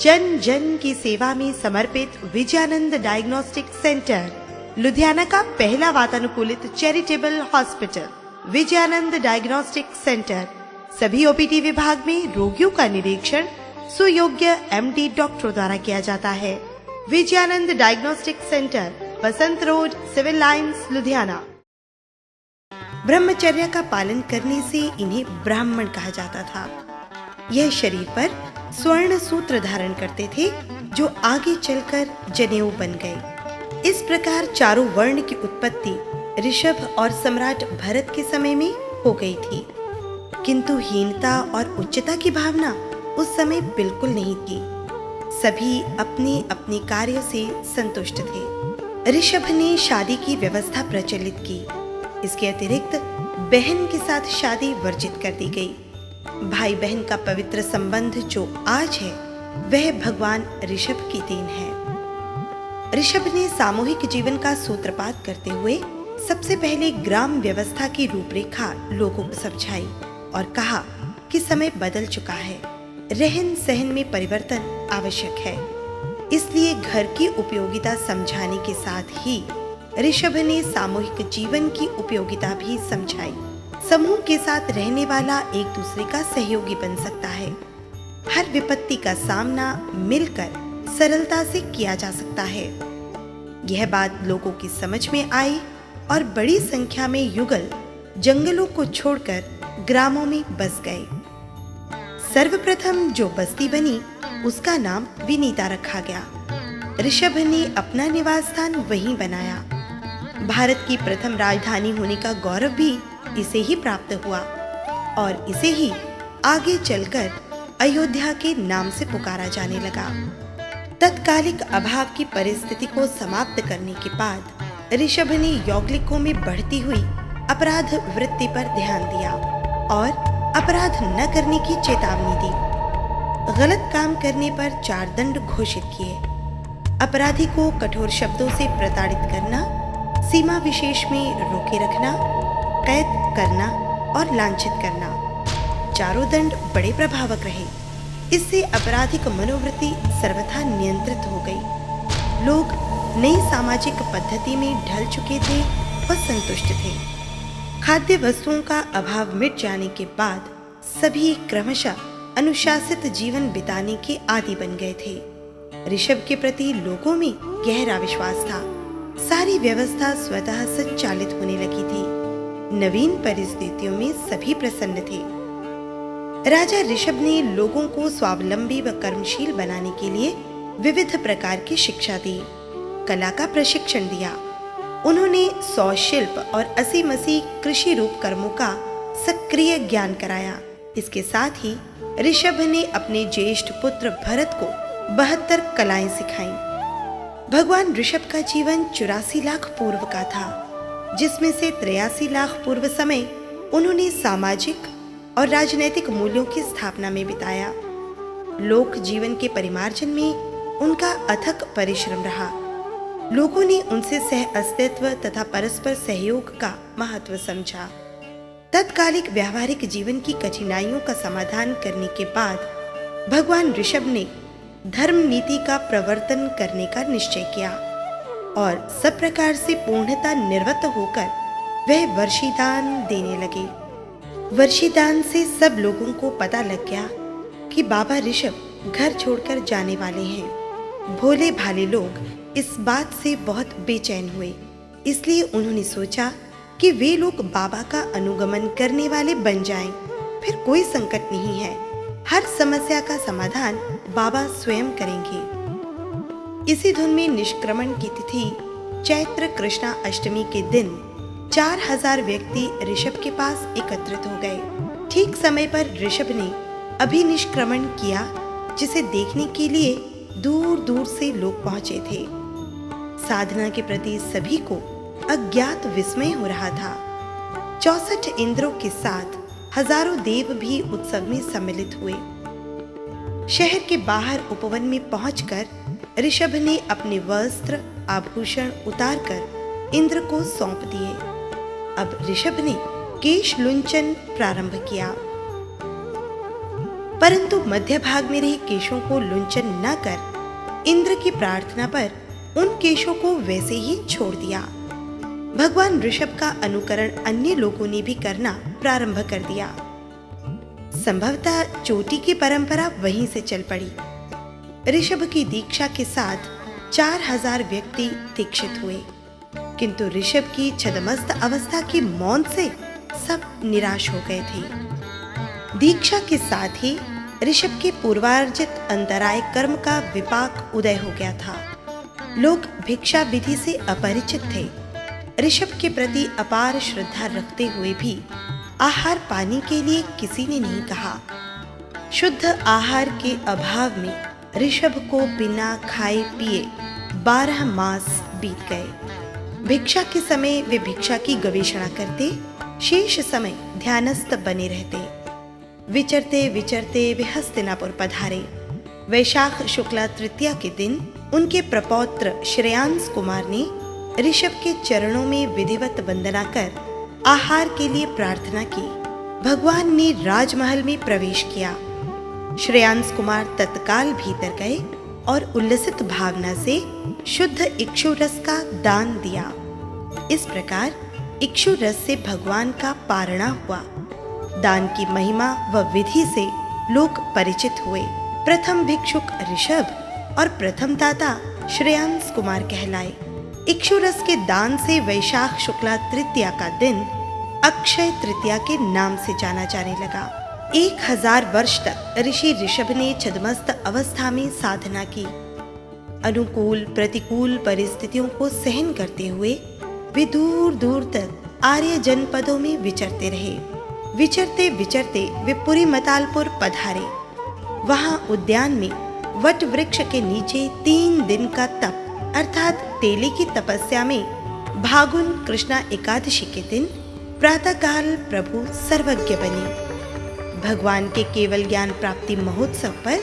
जन जन की सेवा में समर्पित विजयानंद डायग्नोस्टिक सेंटर, लुधियाना का पहला वातानुकूलित charitable hospital. Vijayanand diagnostic centre सभी ओपीडी विभाग में रोगियों का निरीक्षण सुयोग्य एमडी डॉक्टरों द्वारा किया जाता है। विजयानंद डायग्नोस्टिक सेंटर, बसंत रोड, सिविल लाइंस, लुधियाना। ब्रह्मचर्य का पालन करने से इन्हें ब्राह्मण कहा जाता था। यह शरीर पर स्वर्ण सूत्र धारण करते थे जो आगे चलकर जनेऊ बन गए। इस प्रकार चारों वर्ण की उत्पत्ति ऋषभ और सम्राट भरत के समय में हो गई थी, किंतु हीनता और उच्चता की भावना उस समय बिल्कुल नहीं थी। सभी अपने अपने कार्य से संतुष्ट थे। ऋषभ ने शादी की व्यवस्था प्रचलित की। इसके अतिरिक्त बहन के साथ शादी वर्जित कर दी गई। भाई बहन का पवित्र संबंध जो आज है वह भगवान ऋषभ की देन है। ऋषभ ने सामूहिक जीवन का सूत्रपात करते हुए सबसे पहले ग्राम व्यवस्था की रूपरेखा लोगों को समझाई और कहा कि समय बदल चुका है, रहन सहन में परिवर्तन आवश्यक है। इसलिए घर की उपयोगिता समझाने के साथ ही ऋषभ ने सामूहिक जीवन की उपयोगिता भी समझाई। समूह के साथ रहने वाला एक दूसरे का सहयोगी बन सकता है। हर विपत्ति का सामना मिलकर सरलता से किया जा सकता है। यह बात लोगों की समझ में आई और बड़ी संख्या में युगल जंगलों को छोड़कर ग्रामों में बस गए। सर्वप्रथम जो बस्ती बनी उसका नाम विनीता रखा गया। ऋषभ ने अपना निवास स्थान वहीं बनाया। भारत की प्रथम राजधानी होने का गौरव भी इसे ही प्राप्त हुआ और इसे ही आगे चलकर अयोध्या के नाम से पुकारा जाने लगा। तत्कालिक अभाव की परिस्थिति को समाप्त करने के बाद ऋषभ ने यौगिकों में बढ़ती हुई अपराध वृत्ति पर ध्यान दिया और अपराध न करने की चेतावनी दी। गलत काम करने पर 4 दंड घोषित किए। अपराधी को कठोर शब्दों से प्रताड़ित करना, सीमा विशेष में रोके रखना, कैद करना और लांछित करना। चारों दंड बड़े प्रभावक रहे। इससे आपराधिक मनोवृत्ति सर्वथा नियंत्रित हो गई। लोग नई सामाजिक पद्धति में ढल चुके थे और संतुष्ट थे। खाद्य वस्तुओं का अभाव मिट जाने के बाद सभी क्रमशः अनुशासित जीवन बिताने के आदी बन गए थे। ऋषभ के प्रति लोगों में गहरा विश्वास था। सारी व्यवस्था स्वतः संचालित होने लगी थी। नवीन परिस्थितियों में सभी प्रसन्न थे। राजा ऋषभ ने लोगों को स्वावलंबी व कर्मशील बनाने के लिए विविध प्रकार की शिक्षा दी, कला का प्रशिक्षण दिया। उन्होंने 100 शिल्प और 80 कृषि रूप कर्मों का सक्रिय ज्ञान कराया। इसके साथ ही ऋषभ ने अपने ज्येष्ठ पुत्र भरत को 72 कलाएं सिखाईं। भगवान ऋषभ का जीवन 84 लाख पूर्व का था, जिसमें से 83 लाख पूर्व समय उन्होंने सामाजिक और राजनैतिक मूल्यों की स्थापना में बिताया। लोक जीवन के परिमार्जन में उनका अथक परिश्रम रहा। लोगों ने उनसे सह अस्तित्व तथा परस्पर सहयोग का महत्व समझा। तत्कालिक व्यावहारिक जीवन की कठिनाइयों का समाधान करने के बाद भगवान ऋषभ ने धर्म नीति का प्रवर्तन करने का निश्चय किया और सब प्रकार से पूर्णता निर्वृत्त होकर वह वर्षीदान देने लगे। वर्षीदान से सब लोगों को पता लग गया कि बाबा ऋषभ घर छोड़कर जाने वाले हैं। भोले भाले लोग इस बात से बहुत बेचैन हुए, इसलिए उन्होंने सोचा कि वे लोग बाबा का अनुगमन करने वाले बन जाएं, फिर कोई संकट नहीं है। हर समस्या का समाधान बाबा स्वयं करेंगे। इसी धुन में निष्क्रमण की तिथि चैत्र कृष्णा अष्टमी के दिन 4000 व्यक्ति ऋषभ के पास एकत्रित हो गए। ठीक समय पर ऋषभ ने अभिनिष्क्रमण किया, जिसे देखने के लिए दूर दूर से लोग पहुंचे थे। साधना के प्रति सभी को अज्ञात विस्मय हो रहा था। 64 इंद्रों के साथ हजारों देव भी उत्सव में सम्मिलित हुए। शहर के बाहर उपवन में पहुंचकर ऋषभ ने अपने वस्त्र आभूषण उतारकर इंद्र को सौंप दिए। अब ऋषभ ने केश लुंचन प्रारंभ किया। परंतु मध्य भाग में रहे केशों को लुंचन न कर इंद्र की प्रार्थना पर उन केशों को वैसे ही छोड़ दिया। भगवान ऋषभ का अनुकरण अन्य लोगों ने भी करना प्रारंभ कर दिया। संभवतः चोटी की परंपरा वहीं से चल पड़ी। ऋषभ की दीक्षा के साथ 4000 व्यक्ति दीक्षित हुए, किंतु ऋषभ की छदमस्त अवस्था की मौन से सब निराश हो गए थे। दीक्षा के साथ ही ऋषभ के पूर्वार्जित अंतराय कर्म का विपाक उदय हो गया था। लोग भिक्षा विधि से अपरिचित थे। ऋषभ के प्रति अपार श्रद्धा रखते हुए भी आहार पानी के लिए किसी ने नहीं कहा। शुद्ध आहार के अभाव में ऋषभ को बिना खाए पिए 12 मास बीत गए। भिक्षा के समय वे भिक्षा की गवेषणा करते, शेष समय ध्यानस्थ बने रहते। विचरते विचरते वे हस्तिनापुर पधारे। वैशाख शुक्ला तृतीया के दिन उनके प्रपौत्र श्रेयांस कुमार ने ऋषभ के चरणों में विधिवत वंदना कर आहार के लिए प्रार्थना की। भगवान ने राजमहल में प्रवेश किया। श्रेयांस कुमार तत्काल भीतर गए और उल्लसित भावना से शुद्ध इक्षु रस का दान दिया। इस प्रकार इक्षु रस से भगवान का पारणा हुआ। दान की महिमा व विधि से लोग परिचित हुए। प्रथम भिक्षुक ऋषभ और प्रथम दाता श्रेयांस कुमार कहलाए। इक्षु रस के दान से वैशाख शुक्ला तृतीया का दिन अक्षय तृतीया के नाम से जाना जाने लगा। 1000 वर्ष तक ऋषि ऋषभ ने छद्मस्त अवस्था में साधना की। अनुकूल प्रतिकूल परिस्थितियों को सहन करते हुए वे दूर दूर तक आर्य जनपदों में विचरते रहे। विचरते विचरते वे पुरी मतालपुर पधारे। वहां उद्यान में वट वृक्ष के नीचे 3 दिन का तप अर्थात तेले की तपस्या में भागुन कृष्णा एकादशी के दिन प्रातःकाल प्रभु सर्वज्ञ बने। भगवान के केवल ज्ञान प्राप्ति महोत्सव पर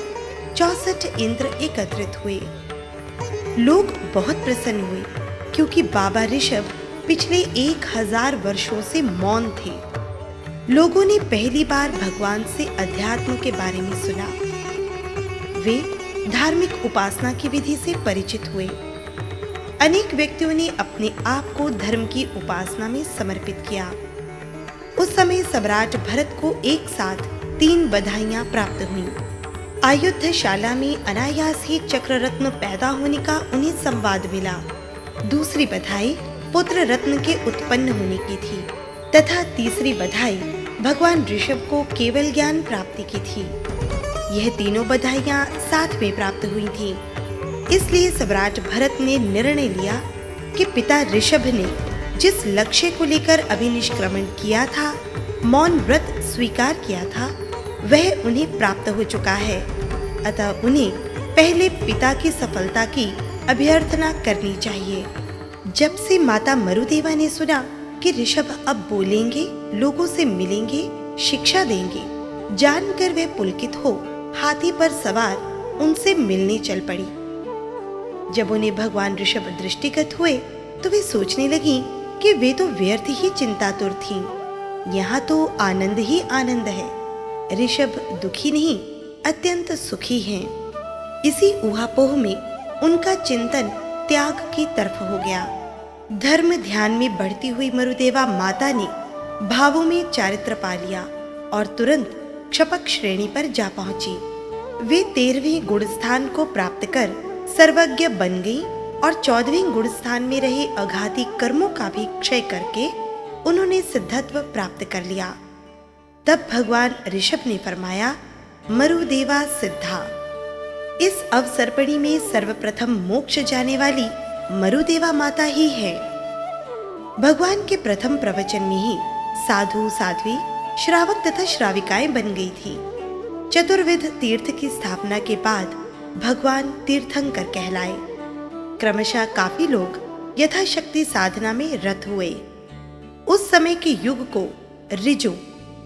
64 इंद्र एकत्रित हुए। लोग बहुत प्रसन्न हुए क्योंकि बाबा ऋषभ पिछले 1000 वर्षों से मौन थे। लोगों ने पहली बार भगवान से अध्यात्म के बारे में सुना। वे धार्मिक उपासना की विधि से परिचित हुए। अनेक व्यक्तियों ने अपने आप को धर्म की उपासना में समर्पित किया। उस समय सम्राट भरत को एक साथ 3 बधाइयां प्राप्त हुईं। आयुधशाला में अनायास ही चक्र रत्न पैदा होने का उन्हें संवाद मिला। दूसरी बधाई पुत्र रत्न के उत्पन्न होने की थी तथा तीसरी बधाई भगवान ऋषभ को केवल ज्ञान प्राप्ति की थी। यह तीनों बधाइयां साथ में प्राप्त हुई थीं। इसलिए सम्राट भरत ने निर्णय लिया कि पिता ऋषभ ने जिस लक्ष्य को लेकर अभिनिष्क्रमण किया था, मौन व्रत स्वीकार किया था, वह उन्हें प्राप्त हो चुका है। अतः उन्हें पहले पिता की सफलता की अभ्यर्थना करनी चाहिए। जब से माता मरुदेवा ने सुना कि ऋषभ अब बोलेंगे, लोगों से मिलेंगे, शिक्षा देंगे, जानकर वे पुलकित हो हाथी पर सवार उनसे मिलने चल पड़ी। जब उन्हें भगवान ऋषभ दृष्टिगत हुए तो वे सोचने लगी कि वे तो व्यर्थ ही चिंतातुर थीं। यहाँ तो आनंद ही आनंद है। ऋषभ दुखी नहीं, अत्यंत सुखी हैं। इसी ऊहापोह में उनका चिंतन त्याग की तरफ हो गया। धर्म ध्यान में बढ़ती हुई मरुदेवा माता ने भावों में चारित्र पा लिया और तुरंत क्षपक श्रेणी पर जा पहुंची। वे 13वें गुणस्थान को प्राप्त कर सर्वज्ञ बन गई और 14वें गुणस्थान में रहे अघाती कर्मों का भी क्षय करके उन्होंने सिद्धत्व प्राप्त कर लिया। तब भगवान ऋषभ ने फरमाया, मरुदेवा सिद्धा। इस अवसरपणी में सर्वप्रथम मोक्ष जाने वाली मरुदेवा माता ही है। भगवान के प्रथम प्रवचन में ही साधु साध्वी श्रावक तथा श्राविकाएं बन गई थी। चतुर्विध तीर्थ की स्थापना के बाद भगवान तीर्थंकर कहलाए। क्रमशः काफी लोग यथाशक्ति साधना में रत हुए। उस समय के युग को ऋजु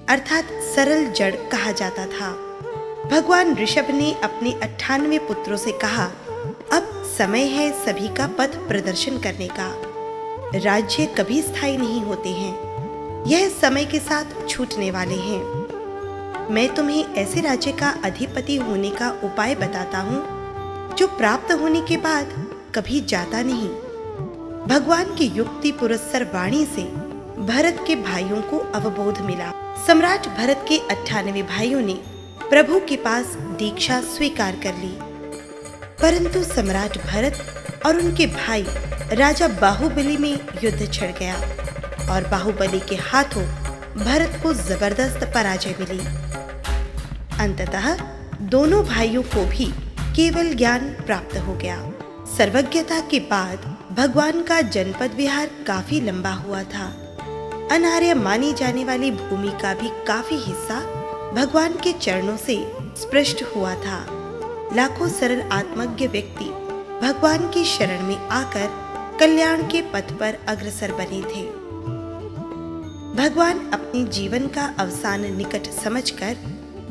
अर्थात सरल जड़ कहा जाता था। भगवान ऋषभ ने अपने 98 पुत्रों से कहा, अब समय है सभी का पथ प्रदर्शन करने का। राज्य कभी स्थायी नहीं होते हैं, यह समय के साथ छूटने वाले हैं। मैं तुम्हें ऐसे राज्य का अधिपति होने का उपाय बताता हूँ जो प्राप्त होने के बाद कभी जाता नहीं। भगवान की युक्ति पुरस्सर वाणी से भरत के भाइयों को अवबोध मिला। सम्राट भरत के 98 भाइयों ने प्रभु के पास दीक्षा स्वीकार कर ली, परंतु सम्राट भरत और उनके भाई राजा बाहुबली में युद्ध छिड़ गया और बाहुबली के हाथों भरत को जबरदस्त पराजय मिली। अंततः दोनों भाइयों को भी केवल ज्ञान प्राप्त हो गया। सर्वज्ञता के बाद भगवान का जनपद विहार काफी लंबा हुआ था। अनार्य मानी जाने वाली भूमि का भी काफी हिस्सा भगवान के चरणों से स्पृष्ट हुआ था। लाखों सरल आत्मज्ञ व्यक्ति भगवान की शरण में आकर कल्याण के पथ पर अग्रसर बने थे। भगवान अपने जीवन का अवसान निकट समझकर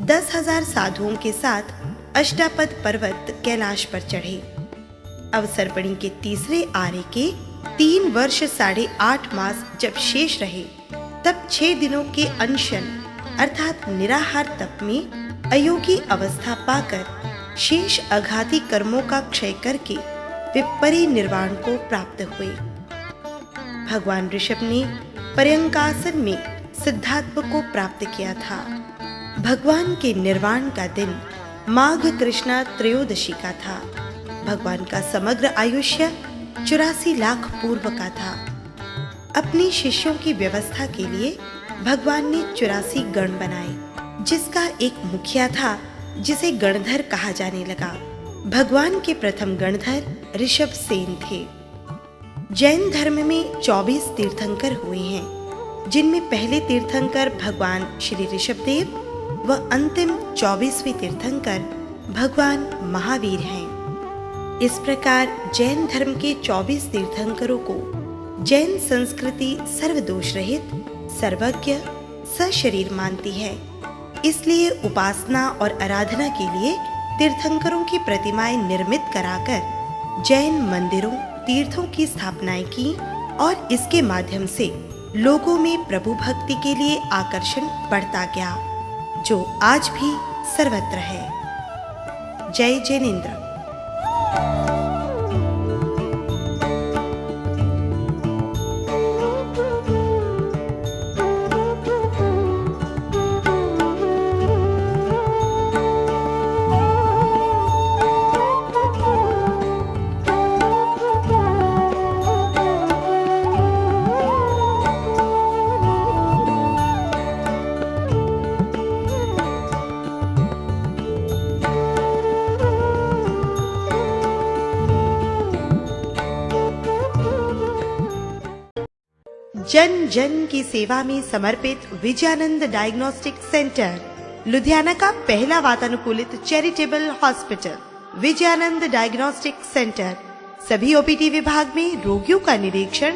10,000 साधुओं के साथ अष्टापद पर्वत कैलाश पर चढ़े। अवसर्पणी के तीसरे आरे के 3 वर्ष 8.5 मास जब शेष रहे, तब 6 दिनों के अनशन अर्थात निराहार तप में अयोगी अवस्था पाकर शेष अघाती कर्मों का क्षय करके वे परिनिर्वाण को प्राप्त हुए। भगवान ऋषभ ने पर्यंकासन में सिद्धात्व को प्राप्त किया था। भगवान के निर्वाण का दिन माघ कृष्णा त्रयोदशी का था। भगवान का समग्र आयुष्य 84 लाख पूर्व का था। अपने शिष्यों की व्यवस्था के लिए भगवान ने 84 गण बनाए, जिसका एक मुखिया था जिसे गणधर कहा जाने लगा। भगवान के प्रथम गणधर ऋषभ सेन थे। जैन धर्म में 24 तीर्थंकर हुए हैं, जिनमें पहले तीर्थंकर भगवान श्री ऋषभदेव व अंतिम 24वें तीर्थंकर भगवान महावीर हैं। इस प्रकार जैन धर्म के 24 तीर्थंकरों को जैन संस्कृति सर्वदोष रहित, सर्वज्ञ, सशरीर मानती है। इसलिए उपासना और आराधना के लिए तीर्थंकरों की प्रतिमाएं निर्मित कराकर जैन मंदिरों, तीर्थों की स्थापनाएं की और इसके माध्यम से लोगों में प्रभु भक्ति के लिए आकर्षण बढ़ता गया, जो आज भी सर्वत्र है। जय जैनेन्द्र। जन जन की सेवा में समर्पित विजयानंद डायग्नोस्टिक सेंटर, लुधियाना का पहला वातानुकूलित charitable hospital. Vijayanand diagnostic centre सभी ओपीडी विभाग में रोगियों का निरीक्षण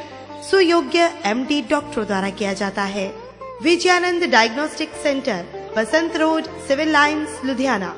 सुयोग्य एमडी डॉक्टरों द्वारा किया जाता है। विजयानंद डायग्नोस्टिक सेंटर, बसंत रोड, सिविल लाइंस, लुधियाना।